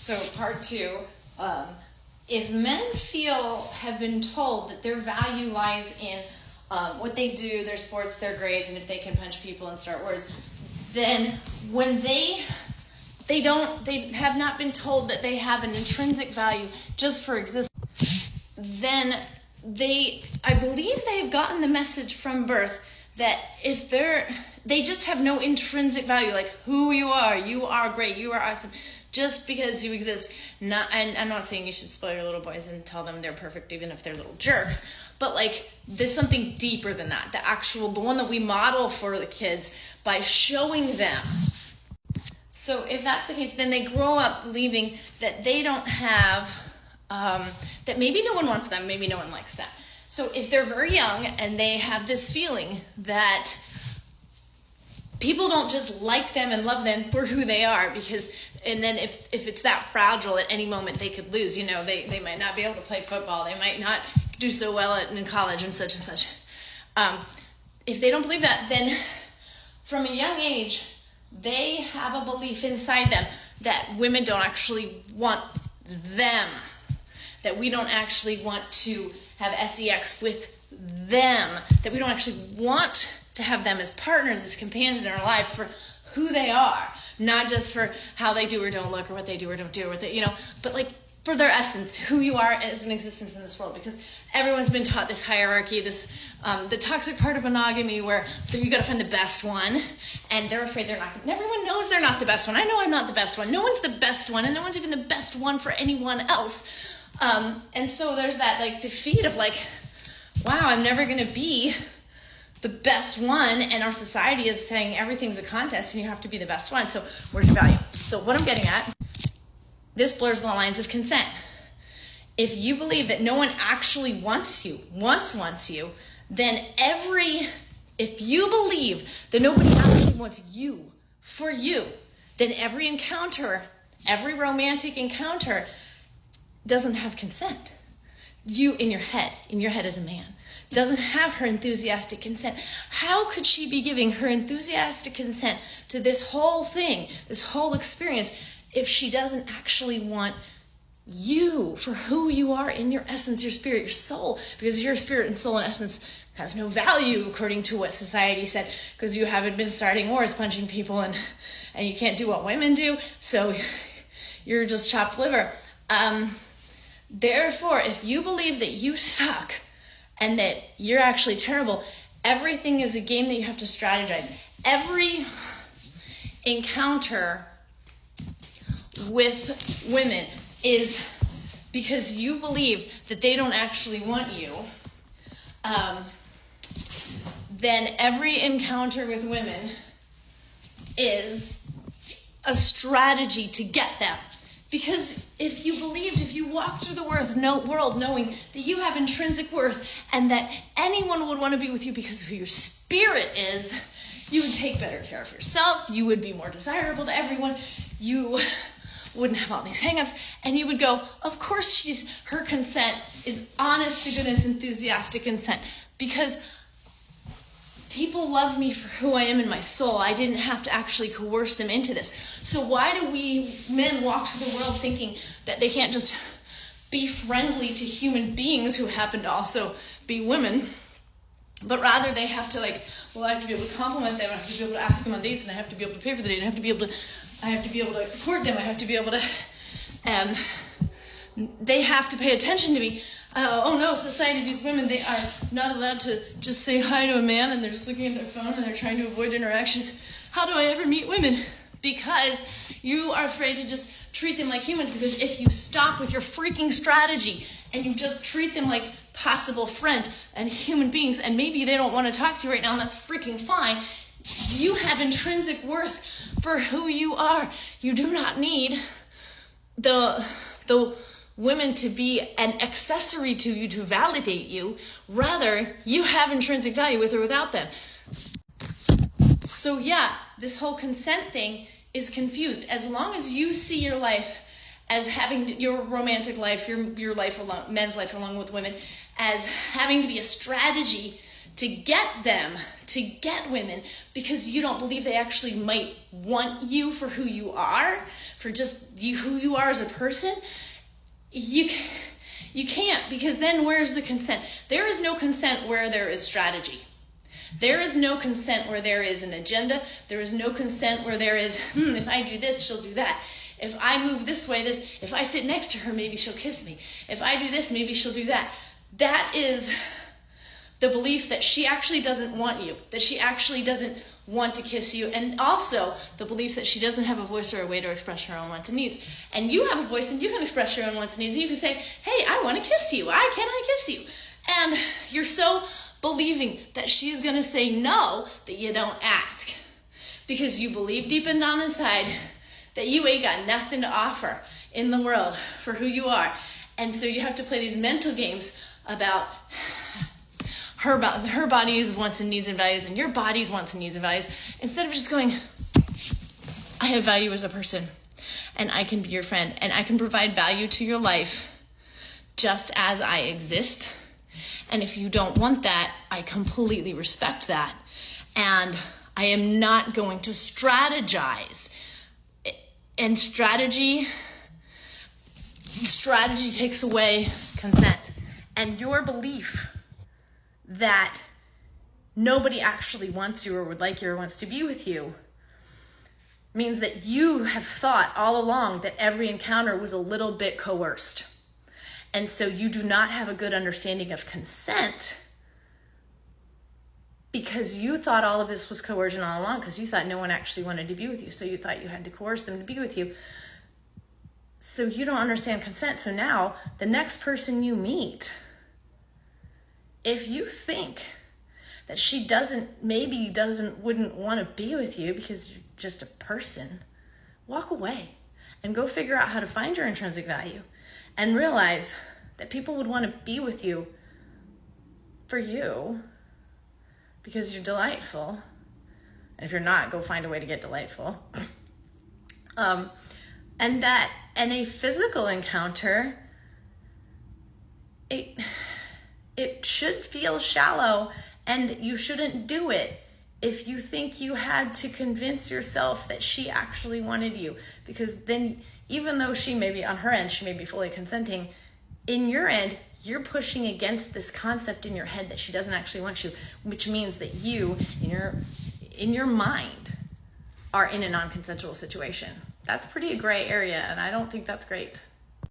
So part 2, if men have been told that their value lies in what they do, their sports, their grades, and if they can punch people and start wars, then when they have not been told that they have an intrinsic value just for existence, then I believe they've gotten the message from birth that if they just have no intrinsic value, like who you are great, you are awesome, just because you exist. And I'm not saying you should spoil your little boys and tell them they're perfect even if they're little jerks, but like there's something deeper than that, the one that we model for the kids by showing them. So if that's the case, then they grow up believing that they don't have, that maybe no one wants them, maybe no one likes them. So if they're very young and they have this feeling that people don't just like them and love them for who they are, and then if it's that fragile, at any moment they could lose, they might not be able to play football, they might not do so well in college and such and such. If they don't believe that, then from a young age, they have a belief inside them that women don't actually want them, that we don't actually want to have sex with them, that we don't actually want to have them as partners, as companions in our lives for who they are, not just for how they do or don't look or what they do or don't do, or but like for their essence, who you are as an existence in this world. Because everyone's been taught this hierarchy, the toxic part of monogamy where you got to find the best one, and they're afraid they're not. Everyone knows they're not the best one. I know I'm not the best one. No one's the best one, and no one's even the best one for anyone else. And so there's that like defeat of like, wow, I'm never going to be the best one, and our society is saying everything's a contest and you have to be the best one. So where's your value? So what I'm getting at, this blurs the lines of consent. If you believe that no one actually wants you, then if you believe that nobody actually wants you for you, then every encounter, every romantic encounter doesn't have consent. You in your head as a man, doesn't have her enthusiastic consent. How could she be giving her enthusiastic consent to this whole thing, this whole experience, if she doesn't actually want you for who you are in your essence, your spirit, your soul? Because your spirit and soul and essence has no value according to what society said, because you haven't been starting wars, punching people, and you can't do what women do, so you're just chopped liver. Therefore, if you believe that you suck and that you're actually terrible, everything is a game that you have to strategize. Every encounter with women is because you believe that they don't actually want you. Then every encounter with women is a strategy to get them. Because if you walk through the world knowing that you have intrinsic worth and that anyone would want to be with you because of who your spirit is, you would take better care of yourself, you would be more desirable to everyone, you wouldn't have all these hang-ups, and you would go, of course her consent is honest to goodness, enthusiastic consent, because people love me for who I am in my soul. I didn't have to actually coerce them into this. So why do we men walk through the world thinking that they can't just be friendly to human beings who happen to also be women, but rather they have to I have to be able to compliment them, I have to be able to ask them on dates, and I have to be able to pay for the date, and I have to be able to court them, I have to be able to, they have to pay attention to me. Oh no, society, these women, they are not allowed to just say hi to a man, and they're just looking at their phone and they're trying to avoid interactions. How do I ever meet women? Because you are afraid to just treat them like humans, because if you stop with your freaking strategy and you just treat them like possible friends and human beings, and maybe they don't want to talk to you right now, and that's freaking fine, you have intrinsic worth for who you are. You do not need the women to be an accessory to you to validate you. Rather, you have intrinsic value with or without them. So yeah, this whole consent thing is confused. As long as you see your life as having your romantic life, your life along, men's life along with women, as having to be a strategy to get them, to get women, because you don't believe they actually might want you for who you are, for just you, who you are as a person, you can't, because then where's the consent? There is no consent where there is strategy. There is no consent where there is an agenda. There is no consent where there is, if I do this, she'll do that. If I move this way, this. If I sit next to her, maybe she'll kiss me. If I do this, maybe she'll do that. That is the belief that she actually doesn't want you, that she actually doesn't want to kiss you, and also the belief that she doesn't have a voice or a way to express her own wants and needs. And you have a voice and you can express your own wants and needs, and you can say, hey, I want to kiss you. Can I kiss you? And you're so believing that she's going to say no that you don't ask, because you believe deep and down inside that you ain't got nothing to offer in the world for who you are. And so you have to play these mental games about her body's wants and needs and values and your body's wants and needs and values, instead of just going, I have value as a person, and I can be your friend, and I can provide value to your life just as I exist. And if you don't want that, I completely respect that. And I am not going to strategize. And strategy takes away consent. And your belief that nobody actually wants you or would like you or wants to be with you means that you have thought all along that every encounter was a little bit coerced. And so you do not have a good understanding of consent, because you thought all of this was coercion all along, because you thought no one actually wanted to be with you. So you thought you had to coerce them to be with you. So you don't understand consent. So now the next person you meet, if you think that she wouldn't want to be with you because you're just a person, walk away and go figure out how to find your intrinsic value and realize that people would want to be with you for you because you're delightful. And if you're not, go find a way to get delightful. And that in a physical encounter, it should feel shallow, and you shouldn't do it if you think you had to convince yourself that she actually wanted you. Because then, even though she may be on her end, she may be fully consenting, in your end, you're pushing against this concept in your head that she doesn't actually want you, which means that you, in your mind, are in a non-consensual situation. That's pretty a gray area, and I don't think that's great.